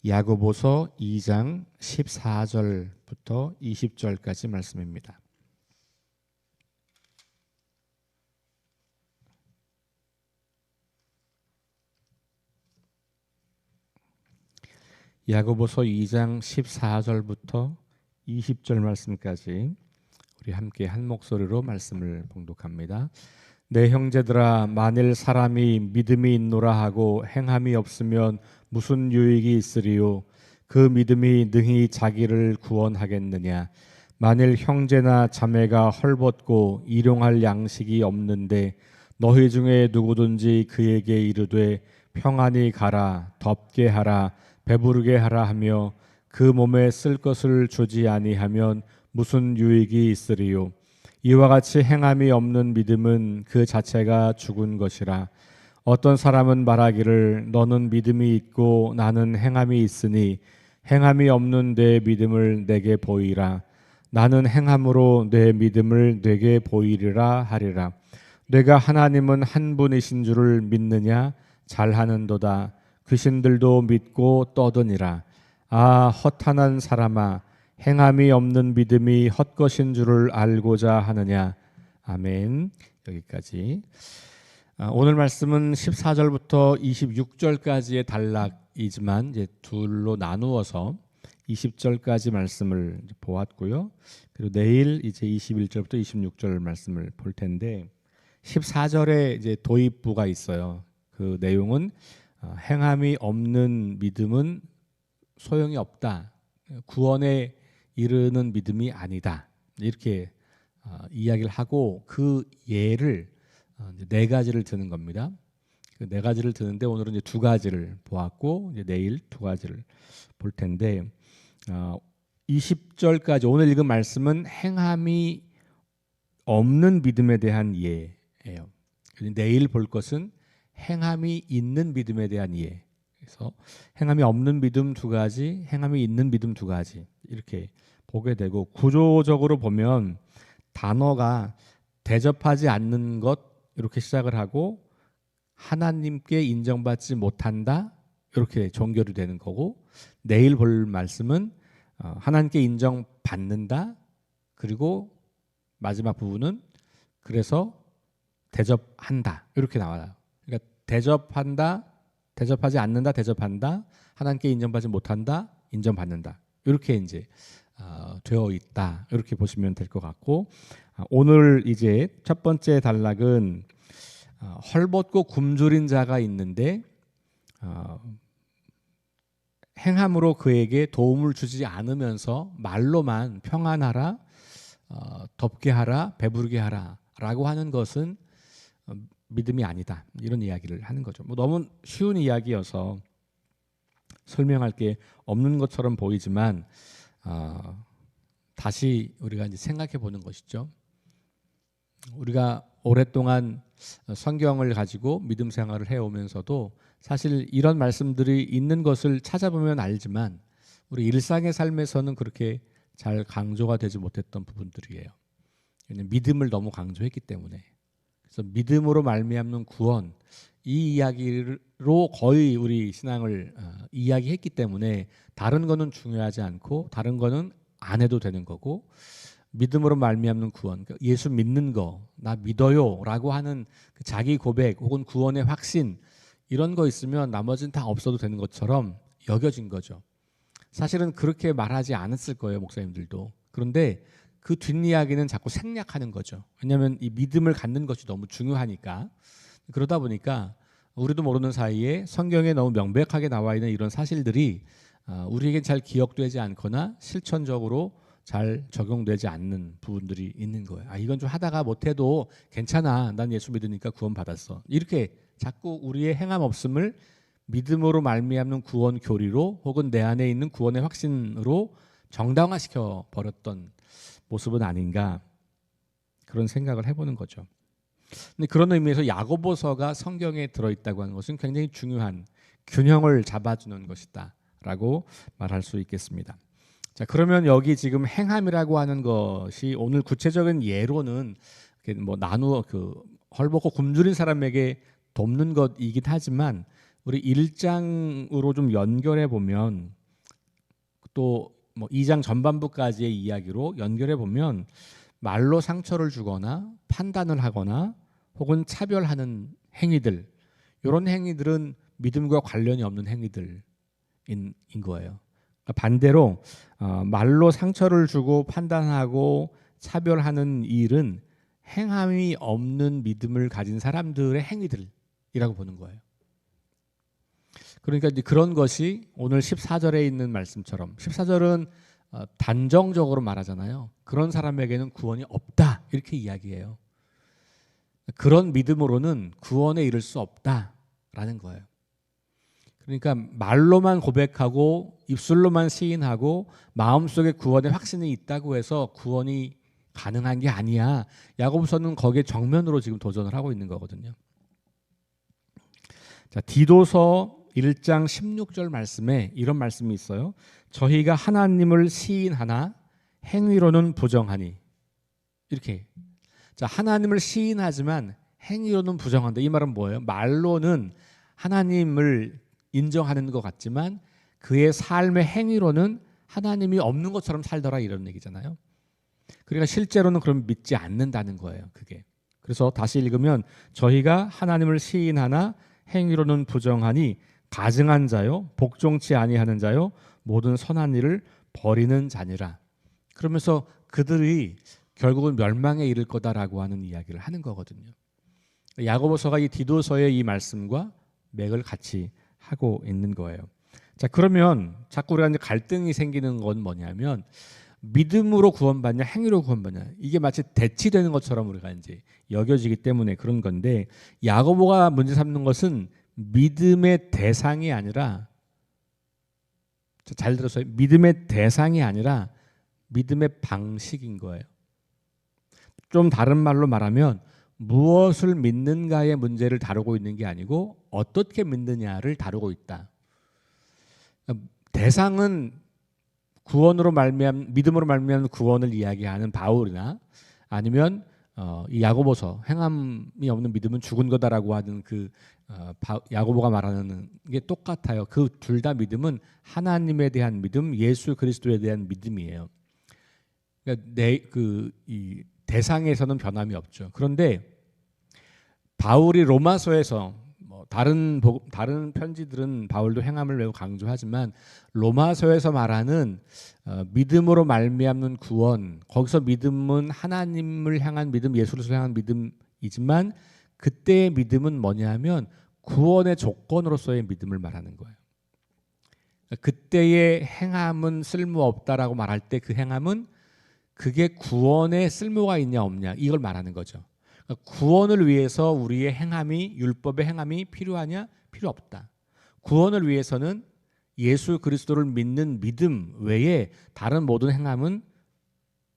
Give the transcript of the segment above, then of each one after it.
야고보서 2장 14절부터 20절까지 말씀입니다. 야고보서 2장 14절부터 20절 말씀까지 우리 함께 한 목소리로 말씀을 봉독합니다. 내 형제들아, 만일 사람이 믿음이 있노라 하고 행함이 없으면 무슨 유익이 있으리요? 그 믿음이 능히 자기를 구원하겠느냐? 만일 형제나 자매가 헐벗고 일용할 양식이 없는데 너희 중에 누구든지 그에게 이르되 평안히 가라, 덥게 하라, 배부르게 하라 하며 그 몸에 쓸 것을 주지 아니하면 무슨 유익이 있으리요? 이와 같이 행함이 없는 믿음은 그 자체가 죽은 것이라. 어떤 사람은 말하기를 너는 믿음이 있고 나는 행함이 있으니 행함이 없는 내 믿음을 내게 보이라. 나는 행함으로 내 믿음을 내게 보이리라 하리라. 내가 하나님은 한 분이신 줄을 믿느냐? 잘하는도다. 귀신들도 믿고 떠드니라. 아, 허탄한 사람아, 행함이 없는 믿음이 헛것인 줄을 알고자 하느냐. 아멘. 여기까지. 오늘 말씀은 14절부터 26절까지의 단락이지만 이제 둘로 나누어서 20절까지 말씀을 보았고요. 그리고 내일 이제 21절부터 26절 말씀을 볼 텐데 14절에 이제 도입부가 있어요. 그 내용은 행함이 없는 믿음은 소용이 없다. 구원에 이르는 믿음이 아니다. 이렇게 이야기를 하고 그 예를 네 가지를 드는 겁니다. 그 네 가지를 드는데 오늘은 이제 두 가지를 보았고 이제 내일 두 가지를 볼 텐데 20절까지 오늘 읽은 말씀은 행함이 없는 믿음에 대한 예예요. 내일 볼 것은 행함이 있는 믿음에 대한 이해. 그래서 행함이 없는 믿음 두 가지, 행함이 있는 믿음 두 가지 이렇게 보게 되고 구조적으로 보면 단어가 대접하지 않는 것 이렇게 시작을 하고 하나님께 인정받지 못한다 이렇게 종결이 되는 거고 내일 볼 말씀은 하나님께 인정받는다 그리고 마지막 부분은 그래서 대접한다 이렇게 나와요. 그러니까 대접한다, 대접하지 않는다, 대접한다, 하나님께 인정받지 못한다, 인정받는다 이렇게 이제 되어 있다 이렇게 보시면 될 것 같고 오늘 이제 첫 번째 단락은 헐벗고 굶주린 자가 있는데 행함으로 그에게 도움을 주지 않으면서 말로만 평안하라, 덥게 하라, 배부르게 하라라고 하는 것은 믿음이 아니다 이런 이야기를 하는 거죠. 뭐 너무 쉬운 이야기여서 설명할 게 없는 것처럼 보이지만 다시 우리가 이제 생각해 보는 것이죠. 우리가 오랫동안 성경을 가지고 믿음 생활을 해오면서도 사실 이런 말씀들이 있는 것을 찾아보면 알지만 우리 일상의 삶에서는 그렇게 잘 강조가 되지 못했던 부분들이에요. 믿음을 너무 강조했기 때문에. 그래서 믿음으로 말미암는 구원 이 이야기로 거의 우리 신앙을 이야기했기 때문에 다른 거는 중요하지 않고 다른 거는 안 해도 되는 거고 믿음으로 말미암는 구원 예수 믿는 거 나 믿어요 라고 하는 그 자기 고백 혹은 구원의 확신 이런 거 있으면 나머지는 다 없어도 되는 것처럼 여겨진 거죠. 사실은 그렇게 말하지 않았을 거예요 목사님들도. 그런데 그 뒷이야기는 자꾸 생략하는 거죠. 왜냐하면 이 믿음을 갖는 것이 너무 중요하니까. 그러다 보니까 우리도 모르는 사이에 성경에 너무 명백하게 나와 있는 이런 사실들이 우리에겐 잘 기억되지 않거나 실천적으로 잘 적용되지 않는 부분들이 있는 거예요. 이건 좀 하다가 못해도 괜찮아. 난 예수 믿으니까 구원 받았어. 이렇게 자꾸 우리의 행함 없음을 믿음으로 말미암는 구원 교리로 혹은 내 안에 있는 구원의 확신으로 정당화시켜 버렸던 모습은 아닌가 그런 생각을 해보는 거죠. 근데 그런 의미에서 야고보서가 성경에 들어있다고 하는 것은 굉장히 중요한 균형을 잡아주는 것이다라고 말할 수 있겠습니다. 자, 그러면 여기 지금 행함이라고 하는 것이 오늘 구체적인 예로는 뭐 나누어 헐벗고 굶주린 사람에게 돕는 것이긴 하지만 우리 1장으로 좀 연결해 보면 또 뭐 2장 전반부까지의 이야기로 연결해 보면 말로 상처를 주거나 판단을 하거나 혹은 차별하는 행위들, 이런 행위들은 믿음과 관련이 없는 행위들인 거예요. 반대로 말로 상처를 주고 판단하고 차별하는 일은 행함이 없는 믿음을 가진 사람들의 행위들이라고 보는 거예요. 그러니까 이제 그런 것이 오늘 14절에 있는 말씀처럼 14절은 단정적으로 말하잖아요. 그런 사람에게는 구원이 없다 이렇게 이야기해요. 그런 믿음으로는 구원에 이를 수 없다라는 거예요. 그러니까 말로만 고백하고 입술로만 시인하고 마음속에 구원의 확신이 있다고 해서 구원이 가능한 게 아니야. 야고보서는 거기에 정면으로 지금 도전을 하고 있는 거거든요. 자, 디도서 1장 16절 말씀에 이런 말씀이 있어요. 저희가 하나님을 시인하나 행위로는 부정하니. 이렇게. 자, 하나님을 시인하지만 행위로는 부정한다. 이 말은 뭐예요? 말로는 하나님을 인정하는 것 같지만 그의 삶의 행위로는 하나님이 없는 것처럼 살더라 이런 얘기잖아요. 그러니까 실제로는 그럼 믿지 않는다는 거예요. 그게. 그래서 다시 읽으면 저희가 하나님을 시인하나 행위로는 부정하니 가증한 자요 복종치 아니하는 자요 모든 선한 일을 버리는 자니라. 그러면서 그들이 결국은 멸망에 이를 거다라고 하는 이야기를 하는 거거든요. 야고보서가 이 디도서의 이 말씀과 맥을 같이 하고 있는 거예요. 자, 그러면 자꾸 우리가 이제 갈등이 생기는 건 뭐냐면 믿음으로 구원받냐 행위로 구원받냐 이게 마치 대치되는 것처럼 우리가 이제 여겨지기 때문에 그런 건데 야고보가 문제 삼는 것은 믿음의 대상이 아니라 잘 들었어요. 믿음의 대상이 아니라 믿음의 방식인 거예요. 좀 다른 말로 말하면 무엇을 믿는가의 문제를 다루고 있는 게 아니고 어떻게 믿느냐를 다루고 있다. 대상은 구원으로 말미암 믿음으로 말미암은 구원을 이야기하는 바울이나 아니면 이 야고보서 행함이 없는 믿음은 죽은 거다라고 하는 그 야고보가 말하는 게 똑같아요. 그 둘 다 믿음은 하나님에 대한 믿음, 예수 그리스도에 대한 믿음이에요. 그러니까 이 대상에서는 변함이 없죠. 그런데 바울이 로마서에서 다른 편지들은 바울도 행함을 매우 강조하지만 로마서에서 말하는 믿음으로 말미암는 구원, 거기서 믿음은 하나님을 향한 믿음, 예수를 향한 믿음이지만 그때의 믿음은 뭐냐면 구원의 조건으로서의 믿음을 말하는 거예요. 그때의 행함은 쓸모없다라고 말할 때 그 행함은 그게 구원에 쓸모가 있냐 없냐 이걸 말하는 거죠. 구원을 위해서 우리의 행함이 율법의 행함이 필요하냐? 필요 없다. 구원을 위해서는 예수 그리스도를 믿는 믿음 외에 다른 모든 행함은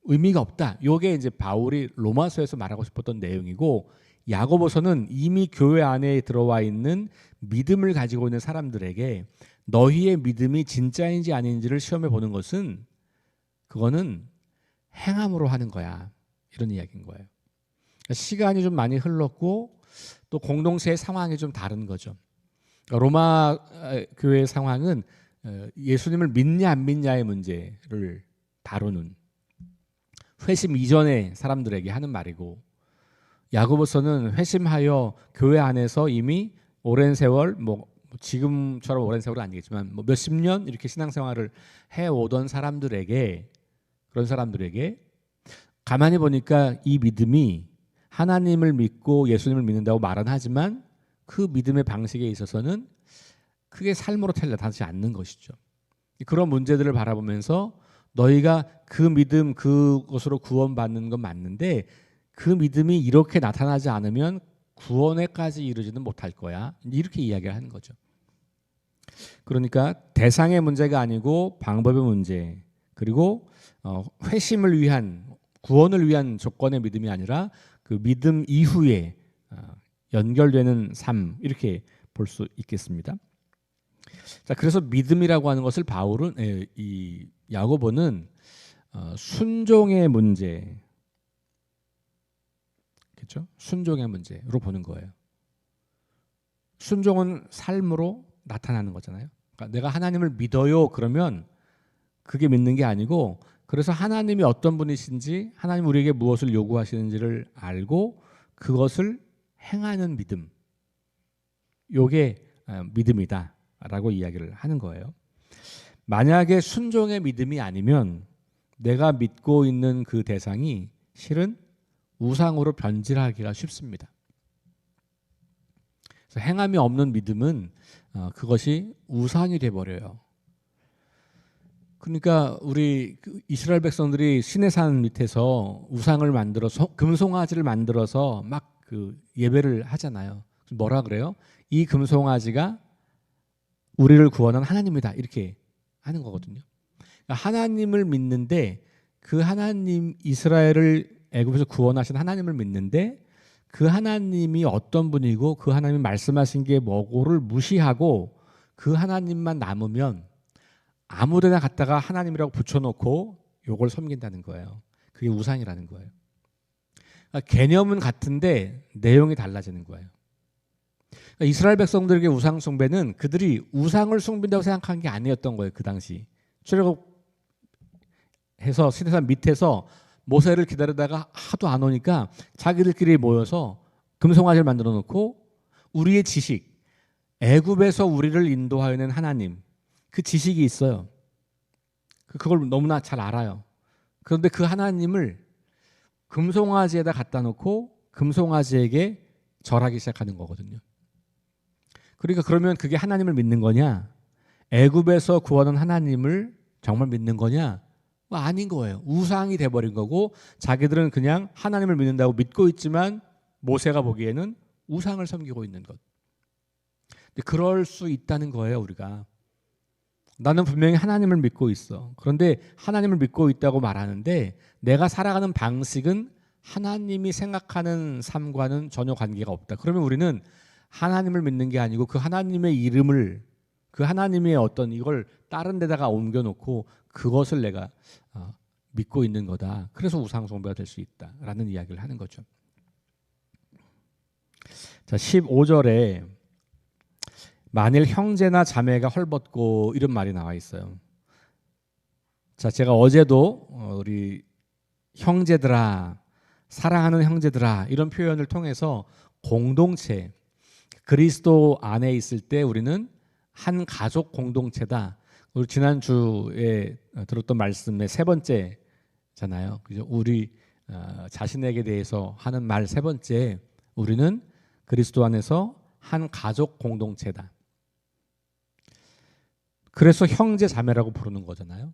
의미가 없다. 이게 이제 바울이 로마서에서 말하고 싶었던 내용이고 야고보서는 이미 교회 안에 들어와 있는 믿음을 가지고 있는 사람들에게 너희의 믿음이 진짜인지 아닌지를 시험해 보는 것은 그거는 행함으로 하는 거야. 이런 이야기인 거예요. 시간이 좀 많이 흘렀고 또 공동체의 상황이 좀 다른 거죠. 로마 교회의 상황은 예수님을 믿냐 안 믿냐의 문제를 다루는 회심 이전의 사람들에게 하는 말이고 야고보서는 회심하여 교회 안에서 이미 오랜 세월 지금처럼 오랜 세월은 아니겠지만 몇십 년 이렇게 신앙생활을 해오던 사람들에게 그런 사람들에게 가만히 보니까 이 믿음이 하나님을 믿고 예수님을 믿는다고 말은 하지만 그 믿음의 방식에 있어서는 크게 삶으로 나타나지 않는 것이죠. 그런 문제들을 바라보면서 너희가 그 믿음 그것으로 구원받는 건 맞는데 그 믿음이 이렇게 나타나지 않으면 구원에까지 이르지는 못할 거야. 이렇게 이야기를 하는 거죠. 그러니까 대상의 문제가 아니고 방법의 문제 그리고 회심을 위한 구원을 위한 조건의 믿음이 아니라 그 믿음 이후에 연결되는 삶 이렇게 볼 수 있겠습니다. 자, 그래서 믿음이라고 하는 것을 바울은 이 야고보는 순종의 문제, 그렇죠? 순종의 문제로 보는 거예요. 순종은 삶으로 나타나는 거잖아요. 그러니까 내가 하나님을 믿어요 그러면 그게 믿는 게 아니고, 그래서 하나님이 어떤 분이신지, 하나님 우리에게 무엇을 요구하시는지를 알고 그것을 행하는 믿음, 요게 믿음이다라고 이야기를 하는 거예요. 만약에 순종의 믿음이 아니면 내가 믿고 있는 그 대상이 실은 우상으로 변질하기가 쉽습니다. 그래서 행함이 없는 믿음은 그것이 우상이 돼버려요. 그러니까 우리 이스라엘 백성들이 시내산 밑에서 우상을 만들어서 금송아지를 만들어서 막 그 예배를 하잖아요. 뭐라 그래요? 이 금송아지가 우리를 구원한 하나님이다, 이렇게 하는 거거든요. 그러니까 하나님을 믿는데, 그 하나님, 이스라엘을 애굽에서 구원하신 하나님을 믿는데 그 하나님이 어떤 분이고 그 하나님이 말씀하신 게 뭐고를 무시하고 그 하나님만 남으면 아무데나 갖다가 하나님이라고 붙여놓고 요걸 섬긴다는 거예요. 그게 우상이라는 거예요. 그러니까 개념은 같은데 내용이 달라지는 거예요. 그러니까 이스라엘 백성들에게 우상 숭배는 그들이 우상을 숭배한다고 생각한 게 아니었던 거예요. 그 당시 출애굽해서 시내산 밑에서 모세를 기다리다가 하도 안 오니까 자기들끼리 모여서 금송아지를 만들어 놓고 우리의 지식, 애굽에서 우리를 인도하여낸 하나님, 그 지식이 있어요. 그걸 너무나 잘 알아요. 그런데 그 하나님을 금송아지에다 갖다 놓고 금송아지에게 절하기 시작하는 거거든요. 그러니까 그러면 그게 하나님을 믿는 거냐? 애굽에서 구원한 하나님을 정말 믿는 거냐? 아닌 거예요. 우상이 돼버린 거고, 자기들은 그냥 하나님을 믿는다고 믿고 있지만 모세가 보기에는 우상을 섬기고 있는 것. 근데 그럴 수 있다는 거예요. 우리가 나는 분명히 하나님을 믿고 있어. 그런데 하나님을 믿고 있다고 말하는데 내가 살아가는 방식은 하나님이 생각하는 삶과는 전혀 관계가 없다. 그러면 우리는 하나님을 믿는 게 아니고 그 하나님의 이름을, 그 하나님의 어떤 이걸 다른 데다가 옮겨놓고 그것을 내가 믿고 있는 거다. 그래서 우상 숭배가 될 수 있다라는 이야기를 하는 거죠. 자, 15절에 만일 형제나 자매가 헐벗고 이런 말이 나와 있어요. 자, 제가 어제도 우리 형제들아, 사랑하는 형제들아 이런 표현을 통해서 공동체, 그리스도 안에 있을 때 우리는 한 가족 공동체다. 우리 지난주에 들었던 말씀의 세 번째잖아요. 그죠? 우리 자신에게 대해서 하는 말 세 번째, 우리는 그리스도 안에서 한 가족 공동체다. 그래서 형제 자매라고 부르는 거잖아요.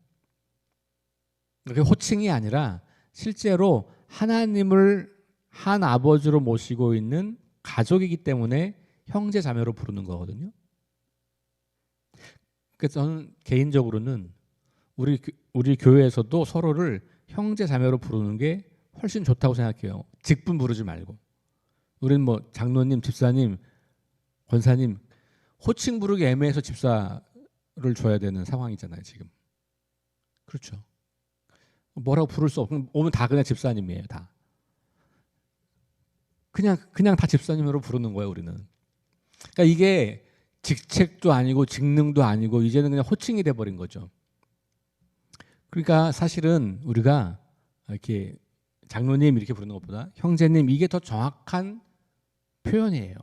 그게 호칭이 아니라 실제로 하나님을 한 아버지로 모시고 있는 가족이기 때문에 형제 자매로 부르는 거거든요. 그래서 저는 개인적으로는 우리 교회에서도 서로를 형제 자매로 부르는 게 훨씬 좋다고 생각해요. 직분 부르지 말고. 우리는 뭐 장로님, 집사님, 권사님 호칭 부르기 애매해서 집사를 줘야 되는 상황이잖아요, 지금. 그렇죠. 뭐라고 부를 수 없고 오면 다 그냥 집사님이에요, 다. 그냥 다 집사님으로 부르는 거예요, 우리는. 그러니까 이게 직책도 아니고 직능도 아니고 이제는 그냥 호칭이 돼 버린 거죠. 그러니까 사실은 우리가 이렇게 장로님 이렇게 부르는 것보다 형제님, 이게 더 정확한 표현이에요.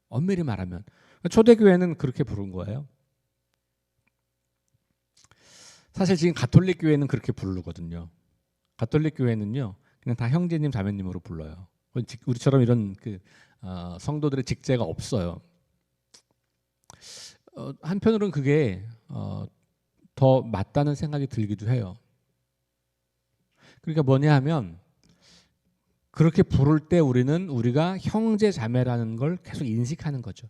엄밀히 말하면. 초대교회는 그렇게 부른 거예요. 사실 지금 가톨릭 교회는 그렇게 부르거든요. 가톨릭 교회는요, 그냥 다 형제님, 자매님으로 불러요. 우리처럼 이런 성도들의 직제가 없어요. 한편으로는 그게 더 맞다는 생각이 들기도 해요. 그러니까 뭐냐 하면 그렇게 부를 때 우리는 우리가 형제 자매라는 걸 계속 인식하는 거죠.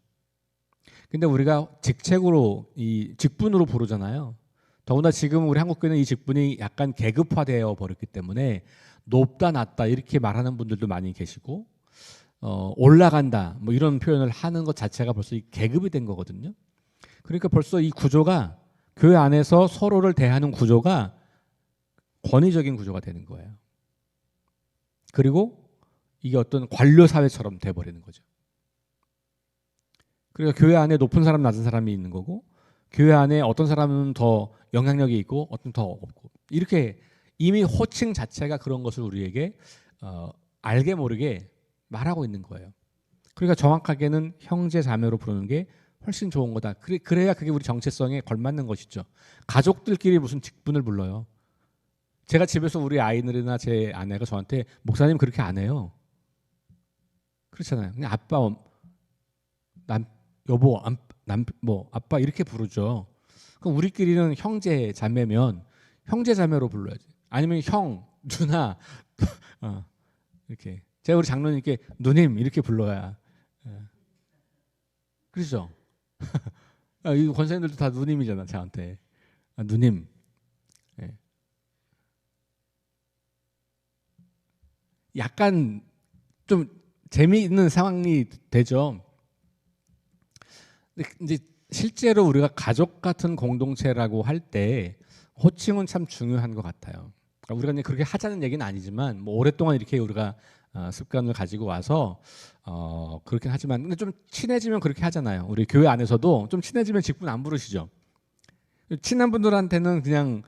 근데 우리가 직책으로, 이 직분으로 부르잖아요. 더구나 지금 우리 한국교회는 이 직분이 약간 계급화되어 버렸기 때문에 높다 낮다 이렇게 말하는 분들도 많이 계시고, 올라간다 뭐 이런 표현을 하는 것 자체가 벌써 계급이 된 거거든요. 그러니까 벌써 이 구조가, 교회 안에서 서로를 대하는 구조가 권위적인 구조가 되는 거예요. 그리고 이게 어떤 관료 사회처럼 돼버리는 거죠. 그러니까 교회 안에 높은 사람 낮은 사람이 있는 거고 교회 안에 어떤 사람은 더 영향력이 있고 어떤 더 없고 이렇게 이미 호칭 자체가 그런 것을 우리에게 알게 모르게 말하고 있는 거예요. 그러니까 정확하게는 형제 자매로 부르는 게 훨씬 좋은 거다. 그래야 그게 우리 정체성에 걸맞는 것이죠. 가족들끼리 무슨 직분을 불러요. 제가 집에서 우리 아이들이나 제 아내가 저한테 목사님 그렇게 안 해요. 그렇잖아요. 그냥 아빠, 남, 여보, 뭐 아빠 이렇게 부르죠. 그럼 우리끼리는 형제 자매면 형제 자매로 불러야지. 아니면 형, 누나, 이렇게. 제가 우리 장로님께 누님 이렇게 불러야. 그렇죠. 이 권사님들도 다 누님이잖아 저한테. 누님. 예. 약간 좀 재미있는 상황이 되죠. 근데 이제 실제로 우리가 가족 같은 공동체라고 할 때 호칭은 참 중요한 것 같아요. 우리가 이제 그렇게 하자는 얘기는 아니지만 뭐 오랫동안 이렇게 우리가 습관을 가지고 와서 그렇긴 하지만 근데 좀 친해지면 그렇게 하잖아요. 우리 교회 안에서도 좀 친해지면 직분 안 부르시죠. 친한 분들한테는 그냥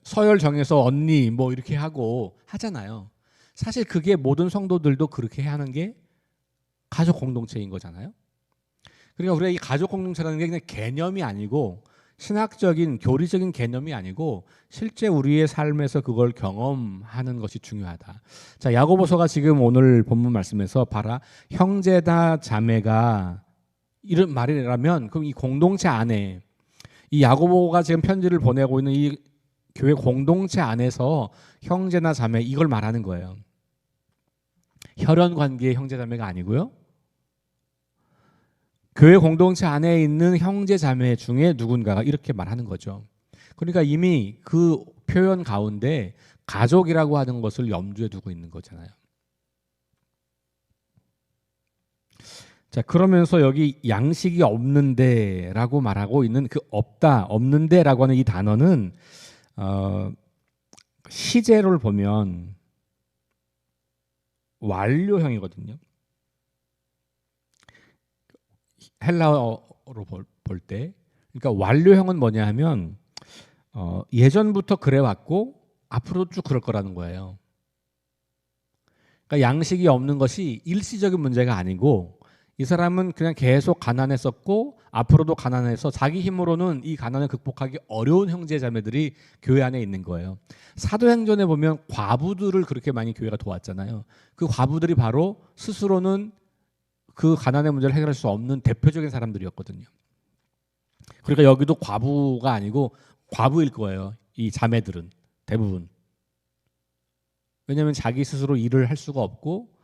서열 정해서 언니 뭐 이렇게 하고 하잖아요. 사실 그게 모든 성도들도 그렇게 하는 게 가족 공동체인 거잖아요. 그러니까 우리가 이 가족 공동체라는 게 그냥 개념이 아니고 신학적인 교리적인 개념이 아니고 실제 우리의 삶에서 그걸 경험하는 것이 중요하다. 자, 야고보서가 지금 오늘 본문 말씀에서 봐라 형제다 자매가 이런 말이라면 그럼 이 공동체 안에 이 야고보가 지금 편지를 보내고 있는 이 교회 공동체 안에서 형제나 자매 이걸 말하는 거예요. 혈연 관계의 형제 자매가 아니고요. 교회 공동체 안에 있는 형제 자매 중에 누군가가 이렇게 말하는 거죠. 그러니까 이미 그 표현 가운데 가족이라고 하는 것을 염두에 두고 있는 거잖아요. 자, 그러면서 여기 양식이 없는데라고 말하고 있는 그 없다, 없는데라고 하는 이 단어는 시제를 보면 완료형이거든요. 헬라어로 볼 때, 그러니까 완료형은 뭐냐 하면 예전부터 그래왔고 앞으로도 쭉 그럴 거라는 거예요. 그러니까 양식이 없는 것이 일시적인 문제가 아니고 이 사람은 그냥 계속 가난했었고 앞으로도 가난해서 자기 힘으로는 이 가난을 극복하기 어려운 형제 자매들이 교회 안에 있는 거예요. 사도행전에 보면 과부들을 그렇게 많이 교회가 도왔잖아요. 그 과부들이 바로 스스로는 그 가난의 문제를 해결할 수 없는 대표적인 사람들이었거든요. 그러니까 여기도 과부가 아니고 과부일 거예요. 이 자매들은 대부분. 왜냐하면 자기 스스로 일을 할 수가 없고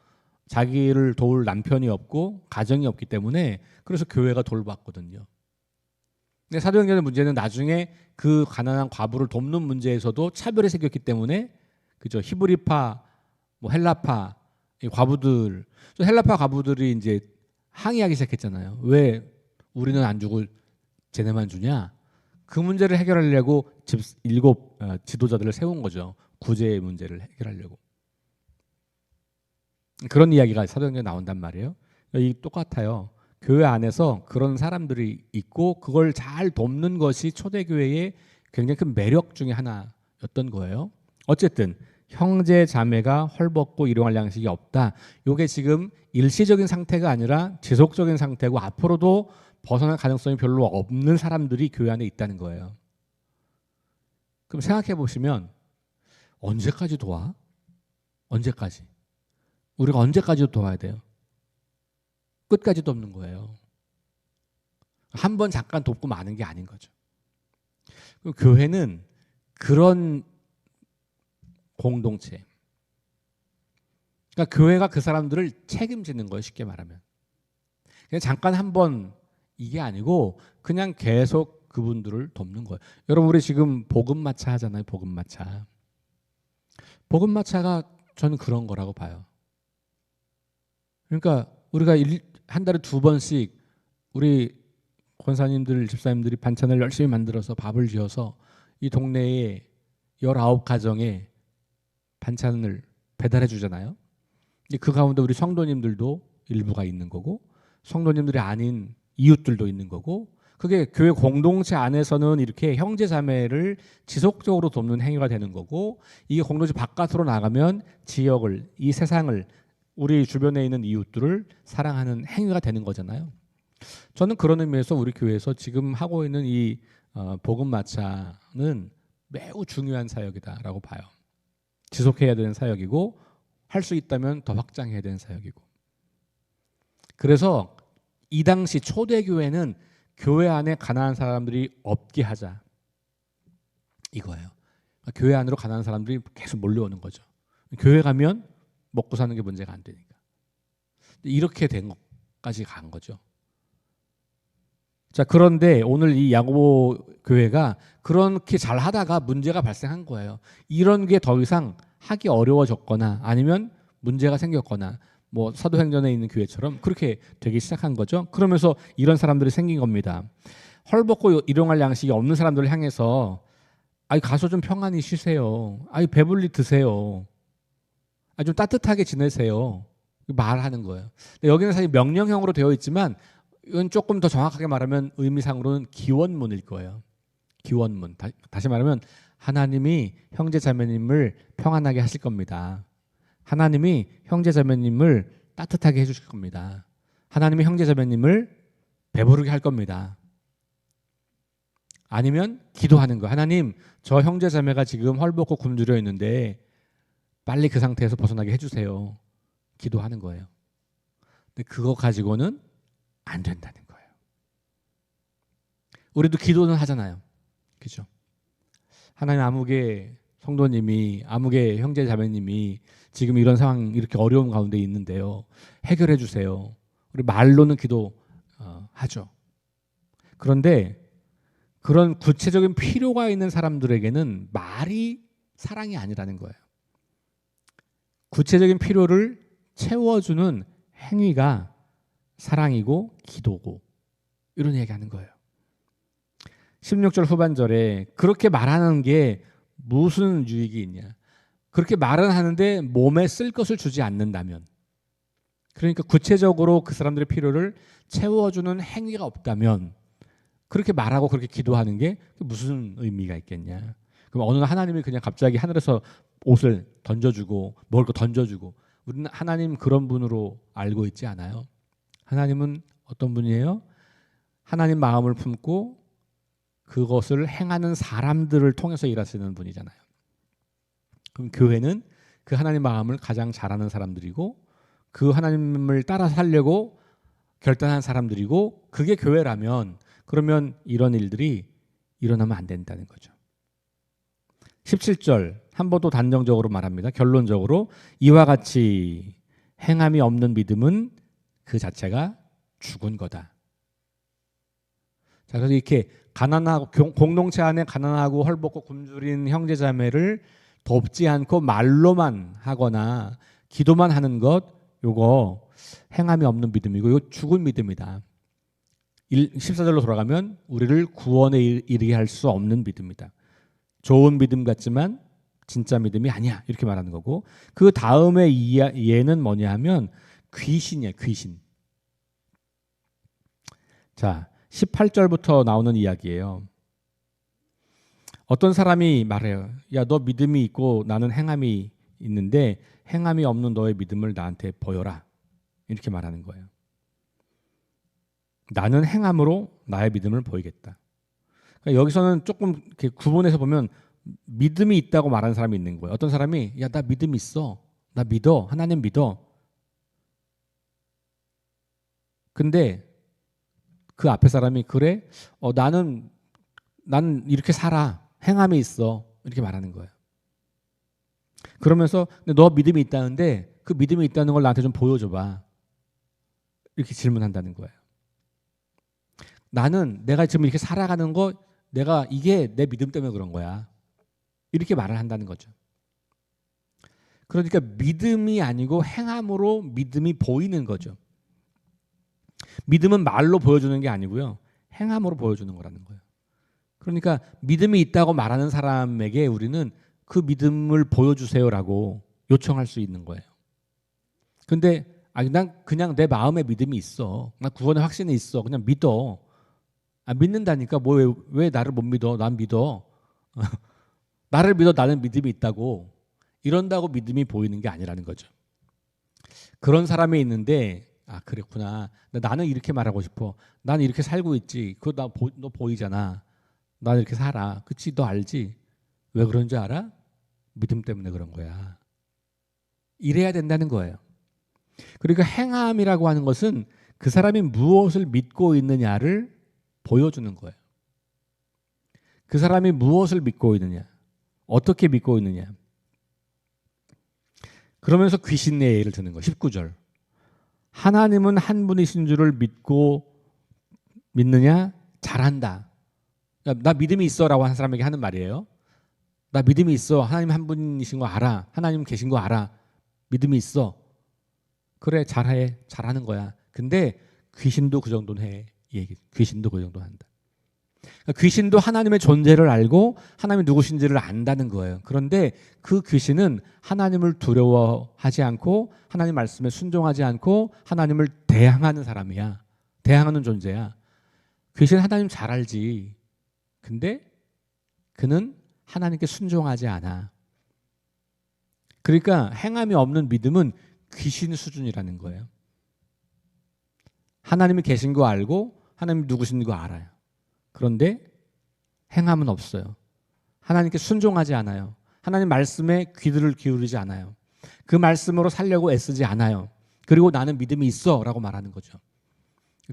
자기를 도울 남편이 없고 가정이 없기 때문에 그래서 교회가 돌봤거든요. 근데 사도행전의 문제는 나중에 그 가난한 과부를 돕는 문제에서도 차별이 생겼기 때문에 그죠. 히브리파, 뭐 헬라파 이 과부들, 헬라파 과부들이 이제 항의하기 시작했잖아요. 왜 우리는 안 주고 쟤네만 주냐? 그 문제를 해결하려고 일곱 지도자들을 세운 거죠. 구제의 문제를 해결하려고. 그런 이야기가 사도행전에 나온단 말이에요. 이 똑같아요. 교회 안에서 그런 사람들이 있고 그걸 잘 돕는 것이 초대교회의 굉장히 큰 매력 중에 하나였던 거예요. 어쨌든 형제 자매가 헐벗고 일용할 양식이 없다. 이게 지금 일시적인 상태가 아니라 지속적인 상태고 앞으로도 벗어날 가능성이 별로 없는 사람들이 교회 안에 있다는 거예요. 그럼 생각해 보시면 언제까지 도와? 언제까지? 우리가 언제까지 도와야 돼요? 끝까지 돕는 거예요. 한 번 잠깐 돕고 마는 게 아닌 거죠. 교회는 그런 공동체. 그러니까 교회가 그 사람들을 책임지는 거예요. 쉽게 말하면. 그냥 잠깐 한 번 이게 아니고 그냥 계속 그분들을 돕는 거예요. 여러분 우리 지금 복음마차 하잖아요. 복음마차. 복음마차가 저는 그런 거라고 봐요. 그러니까 우리가 한 달에 2번씩 우리 권사님들, 집사님들이 반찬을 열심히 만들어서 밥을 지어서 이 동네에 19가정에 반찬을 배달해 주잖아요. 그 가운데 우리 성도님들도 일부가 있는 거고 성도님들이 아닌 이웃들도 있는 거고, 그게 교회 공동체 안에서는 이렇게 형제 자매를 지속적으로 돕는 행위가 되는 거고, 이게 공동체 바깥으로 나가면 지역을, 이 세상을, 우리 주변에 있는 이웃들을 사랑하는 행위가 되는 거잖아요. 저는 그런 의미에서 우리 교회에서 지금 하고 있는 이 복음 마차는 매우 중요한 사역이다라고 봐요. 지속해야 되는 사역이고, 할 수 있다면 더 확장해야 되는 사역이고. 그래서 이 당시 초대교회는 교회 안에 가난한 사람들이 없게 하자, 이거예요. 교회 안으로 가난한 사람들이 계속 몰려오는 거죠. 교회 가면 먹고 사는 게 문제가 안 되니까. 이렇게 된 것까지 간 거죠. 자, 그런데 오늘 이 야고보 교회가 그렇게 잘 하다가 문제가 발생한 거예요. 이런 게 더 이상 하기 어려워졌거나 아니면 문제가 생겼거나, 뭐 사도행전에 있는 교회처럼 그렇게 되기 시작한 거죠. 그러면서 이런 사람들이 생긴 겁니다. 헐벗고 일용할 양식이 없는 사람들을 향해서 아이 가서 좀 평안히 쉬세요. 아이 배불리 드세요. 아이 좀 따뜻하게 지내세요. 말하는 거예요. 근데 여기는 사실 명령형으로 되어 있지만 이건 조금 더 정확하게 말하면 의미상으로는 기원문일 거예요. 기원문. 다시 말하면 하나님이 형제 자매님을 평안하게 하실 겁니다. 하나님이 형제 자매님을 따뜻하게 해주실 겁니다. 하나님이 형제 자매님을 배부르게 할 겁니다. 아니면 기도하는 거. 하나님, 저 형제 자매가 지금 헐벗고 굶주려 있는데 빨리 그 상태에서 벗어나게 해주세요. 기도하는 거예요. 근데 그거 가지고는 안 된다는 거예요. 우리도 기도는 하잖아요. 그죠? 하나님, 아무개 성도님이, 아무개 형제 자매님이 지금 이런 상황, 이렇게 어려운 가운데 있는데요, 해결해 주세요. 우리 말로는 기도하죠. 그런데 그런 구체적인 필요가 있는 사람들에게는 말이 사랑이 아니라는 거예요. 구체적인 필요를 채워주는 행위가 사랑이고 기도고, 이런 얘기하는 거예요. 16절 후반절에 그렇게 말하는 게 무슨 유익이 있냐. 그렇게 말은 하는데 몸에 쓸 것을 주지 않는다면, 그러니까 구체적으로 그 사람들의 필요를 채워주는 행위가 없다면 그렇게 말하고 그렇게 기도하는 게 무슨 의미가 있겠냐. 그럼 어느 날 하나님이 그냥 갑자기 하늘에서 옷을 던져주고 먹을 거 던져주고, 우리는 하나님 그런 분으로 알고 있지 않아요. 하나님은 어떤 분이에요? 하나님 마음을 품고 그것을 행하는 사람들을 통해서 일하시는 분이잖아요. 그럼 교회는 그 하나님 마음을 가장 잘 아는 사람들이고, 그 하나님을 따라 살려고 결단한 사람들이고, 그게 교회라면 그러면 이런 일들이 일어나면 안 된다는 거죠. 17절 한 번 더 단정적으로 말합니다. 결론적으로 이와 같이 행함이 없는 믿음은 그 자체가 죽은 거다. 자, 그래서 이렇게 가난하고 공동체 안에 가난하고 헐벗고 굶주린 형제자매를 돕지 않고 말로만 하거나 기도만 하는 것, 요거 행함이 없는 믿음이고, 이거 죽은 믿음이다. 14절로 돌아가면 우리를 구원에 이르게 할 수 없는 믿음이다. 좋은 믿음 같지만 진짜 믿음이 아니야, 이렇게 말하는 거고, 그 다음에 얘는 뭐냐 하면 귀신이야, 귀신. 자, 18절부터 나오는 이야기예요. 어떤 사람이 말해요. 야, 너 믿음이 있고 나는 행함이 있는데 행함이 없는 너의 믿음을 나한테 보여라, 이렇게 말하는 거예요. 나는 행함으로 나의 믿음을 보이겠다. 그러니까 여기서는 조금 이렇게 구분해서 보면 믿음이 있다고 말하는 사람이 있는 거예요. 어떤 사람이 야, 나 믿음 있어, 나 믿어, 하나님 믿어. 근데 그 앞에 사람이 그래? 나는 이렇게 살아, 행함이 있어, 이렇게 말하는 거예요. 그러면서 근데 너 믿음이 있다는데 그 믿음이 있다는 걸 나한테 좀 보여줘봐, 이렇게 질문한다는 거예요. 나는 내가 지금 이렇게 살아가는 거, 내가 이게 내 믿음 때문에 그런 거야, 이렇게 말을 한다는 거죠. 그러니까 믿음이 아니고 행함으로 믿음이 보이는 거죠. 믿음은 말로 보여주는 게 아니고요, 행함으로 보여주는 거라는 거예요. 그러니까 믿음이 있다고 말하는 사람에게 우리는 그 믿음을 보여주세요라고 요청할 수 있는 거예요. 근데 아니 난 그냥 내 마음에 믿음이 있어. 난 구원의 확신이 있어. 그냥 믿어. 믿는다니까 뭐 왜 나를 못 믿어? 난 믿어. 나를 믿어. 나는 믿음이 있다고. 이런다고 믿음이 보이는 게 아니라는 거죠. 그런 사람이 있는데 그랬구나. 나는 이렇게 말하고 싶어. 나는 이렇게 살고 있지. 그거 너 보이잖아. 나 이렇게 살아. 그치? 너 알지? 왜 그런 줄 알아? 믿음 때문에 그런 거야. 이래야 된다는 거예요. 그리고 행함이라고 하는 것은 그 사람이 무엇을 믿고 있느냐를 보여주는 거예요. 그 사람이 무엇을 믿고 있느냐, 어떻게 믿고 있느냐. 그러면서 귀신의 예를 드는 거. 19절. 하나님은 한 분이신 줄을 믿느냐? 잘한다. 나 믿음이 있어라고 한 사람에게 하는 말이에요. 나 믿음이 있어. 하나님 한 분이신 거 알아. 하나님 계신 거 알아. 믿음이 있어. 그래, 잘해. 잘하는 거야. 근데 귀신도 그 정도는 해. 얘기. 귀신도 그 정도 한다. 그러니까 귀신도 하나님의 존재를 알고 하나님이 누구신지를 안다는 거예요. 그런데 그 귀신은 하나님을 두려워하지 않고 하나님 말씀에 순종하지 않고 하나님을 대항하는 사람이야. 대항하는 존재야. 귀신은 하나님 잘 알지. 근데 그는 하나님께 순종하지 않아. 그러니까 행함이 없는 믿음은 귀신 수준이라는 거예요. 하나님이 계신 거 알고 하나님이 누구신 거 알아요. 그런데 행함은 없어요. 하나님께 순종하지 않아요. 하나님 말씀에 귀들을 기울이지 않아요. 그 말씀으로 살려고 애쓰지 않아요. 그리고 나는 믿음이 있어 라고 말하는 거죠.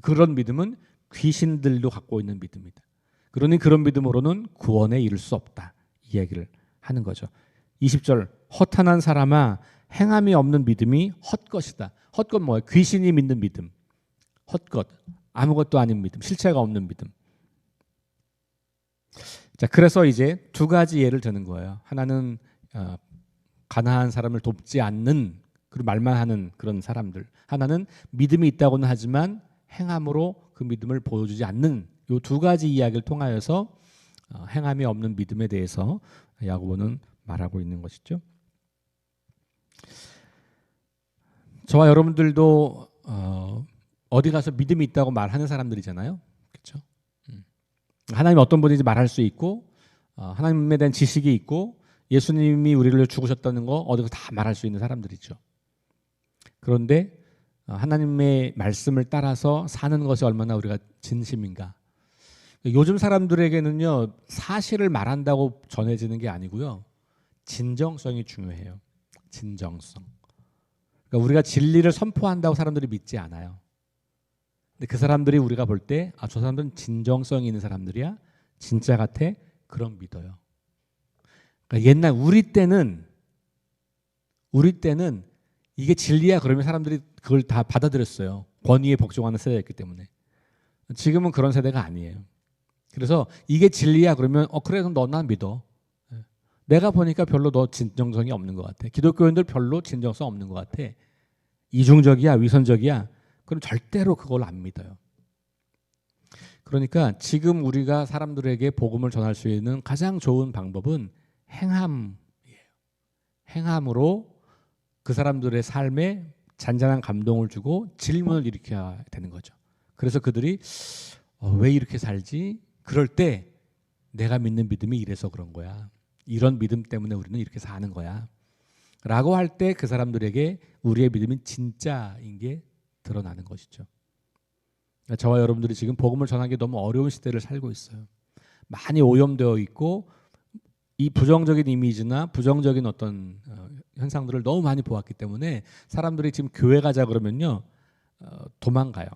그런 믿음은 귀신들도 갖고 있는 믿음이다. 그러니 그런 믿음으로는 구원에 이를 수 없다. 이 얘기를 하는 거죠. 20절. 허탄한 사람아, 행함이 없는 믿음이 헛것이다. 헛것 뭐예요? 귀신이 믿는 믿음. 헛것. 아무것도 아닌 믿음. 실체가 없는 믿음. 자, 그래서 이제 두 가지 예를 드는 거예요. 하나는 가난한 사람을 돕지 않는, 그리고 말만 하는 그런 사람들. 하나는 믿음이 있다고는 하지만 행함으로 그 믿음을 보여주지 않는, 이 두 가지 이야기를 통하여서 행함이 없는 믿음에 대해서 야고보는 말하고 있는 것이죠. 저와 여러분들도 어디 가서 믿음이 있다고 말하는 사람들이잖아요. 그렇죠? 하나님이 어떤 분인지 말할 수 있고 하나님에 대한 지식이 있고 예수님이 우리를 죽으셨다는 거 어디서 다 말할 수 있는 사람들이죠. 그런데 하나님의 말씀을 따라서 사는 것이 얼마나 우리가 진심인가. 요즘 사람들에게는요, 사실을 말한다고 전해지는 게 아니고요, 진정성이 중요해요. 진정성. 그러니까 우리가 진리를 선포한다고 사람들이 믿지 않아요. 근데 그 사람들이 우리가 볼 때 저 사람들은 진정성이 있는 사람들이야, 진짜 같아, 그럼 믿어요. 그러니까 옛날 우리 때는 이게 진리야 그러면 사람들이 그걸 다 받아들였어요. 권위에 복종하는 세대였기 때문에. 지금은 그런 세대가 아니에요. 그래서 이게 진리야 그러면 그래 그럼 너 난 믿어. 내가 보니까 별로 너 진정성이 없는 것 같아. 기독교인들 별로 진정성 없는 것 같아. 이중적이야, 위선적이야. 그럼 절대로 그걸 안 믿어요. 그러니까 지금 우리가 사람들에게 복음을 전할 수 있는 가장 좋은 방법은 행함이에요. 행함으로 그 사람들의 삶에 잔잔한 감동을 주고 질문을 일으켜야 되는 거죠. 그래서 그들이 왜 이렇게 살지? 그럴 때 내가 믿는 믿음이 이래서 그런 거야. 이런 믿음 때문에 우리는 이렇게 사는 거야. 라고 할 때 그 사람들에게 우리의 믿음이 진짜인 게 드러나는 것이죠. 저와 여러분들이 지금 복음을 전하기 너무 어려운 시대를 살고 있어요. 많이 오염되어 있고 이 부정적인 이미지나 부정적인 어떤 현상들을 너무 많이 보았기 때문에 사람들이 지금 교회 가자 그러면요, 도망가요.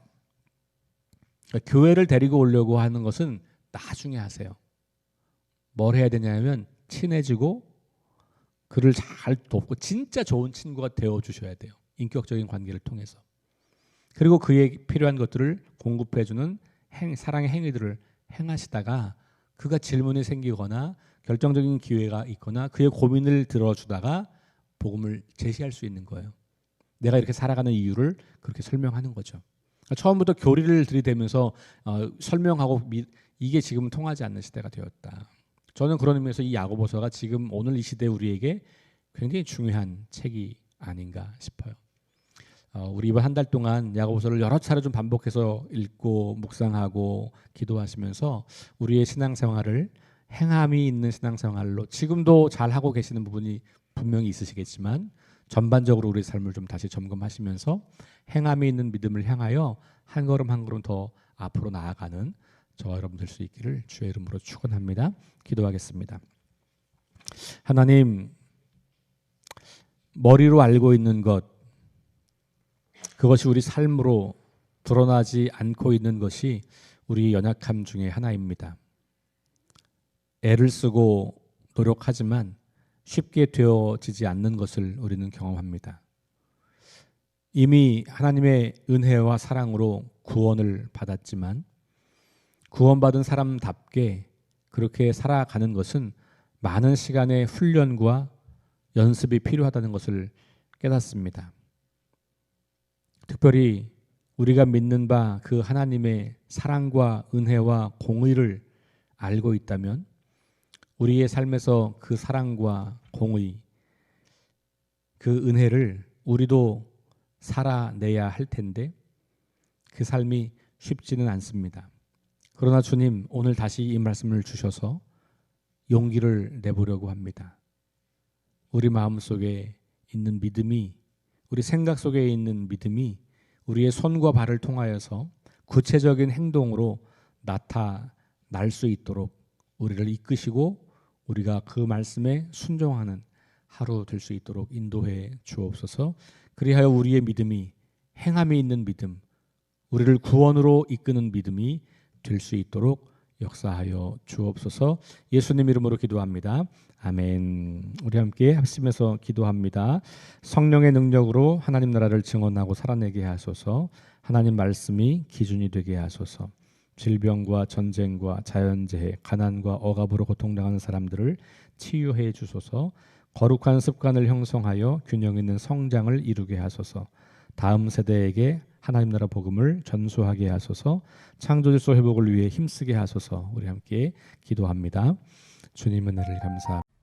그러니까 교회를 데리고 오려고 하는 것은 나중에 하세요. 뭘 해야 되냐면 친해지고 그를 잘 돕고 진짜 좋은 친구가 되어주셔야 돼요. 인격적인 관계를 통해서. 그리고 그에 필요한 것들을 공급해주는 사랑의 행위들을 행하시다가 그가 질문이 생기거나 결정적인 기회가 있거나 그의 고민을 들어주다가 복음을 제시할 수 있는 거예요. 내가 이렇게 살아가는 이유를 그렇게 설명하는 거죠. 처음부터 교리를 들이대면서 설명하고 이게 지금은 통하지 않는 시대가 되었다. 저는 그런 의미에서 이 야고보서가 지금 오늘 이 시대 우리에게 굉장히 중요한 책이 아닌가 싶어요. 우리 이번 한 달 동안 야고보서를 여러 차례 좀 반복해서 읽고 묵상하고 기도하시면서 우리의 신앙생활을 행함이 있는 신앙생활로 지금도 잘 하고 계시는 부분이 분명히 있으시겠지만 전반적으로 우리의 삶을 좀 다시 점검하시면서 행함이 있는 믿음을 향하여 한 걸음 한 걸음 더 앞으로 나아가는 저와 여러분 될 수 있기를 주의 이름으로 축원합니다. 기도하겠습니다. 하나님, 머리로 알고 있는 것, 그것이 우리 삶으로 드러나지 않고 있는 것이 우리 연약함 중에 하나입니다. 애를 쓰고 노력하지만 쉽게 되어지지 않는 것을 우리는 경험합니다. 이미 하나님의 은혜와 사랑으로 구원을 받았지만 구원받은 사람답게 그렇게 살아가는 것은 많은 시간의 훈련과 연습이 필요하다는 것을 깨닫습니다. 특별히 우리가 믿는 바 그 하나님의 사랑과 은혜와 공의를 알고 있다면 우리의 삶에서 그 사랑과 공의, 그 은혜를 우리도 살아내야 할 텐데 그 삶이 쉽지는 않습니다. 그러나 주님, 오늘 다시 이 말씀을 주셔서 용기를 내보려고 합니다. 우리 마음속에 있는 믿음이, 우리 생각 속에 있는 믿음이 우리의 손과 발을 통하여서 구체적인 행동으로 나타날 수 있도록 우리를 이끄시고 우리가 그 말씀에 순종하는 하루 될 수 있도록 인도해 주옵소서. 그리하여 우리의 믿음이 행함이 있는 믿음, 우리를 구원으로 이끄는 믿음이 될 수 있도록 역사하여 주옵소서. 예수님 이름으로 기도합니다. 아멘. 우리 함께 합심해서 기도합니다. 성령의 능력으로 하나님 나라를 증언하고 살아내게 하소서. 하나님 말씀이 기준이 되게 하소서. 질병과 전쟁과 자연재해, 가난과 억압으로 고통당하는 사람들을 치유해 주소서. 거룩한 습관을 형성하여 균형 있는 성장을 이루게 하소서. 다음 세대에게 하나님 나라 복음을 전수하게 하소서. 창조질서 회복을 위해 힘쓰게 하소서. 우리 함께 기도합니다. 주님 은혜를 감사합니다.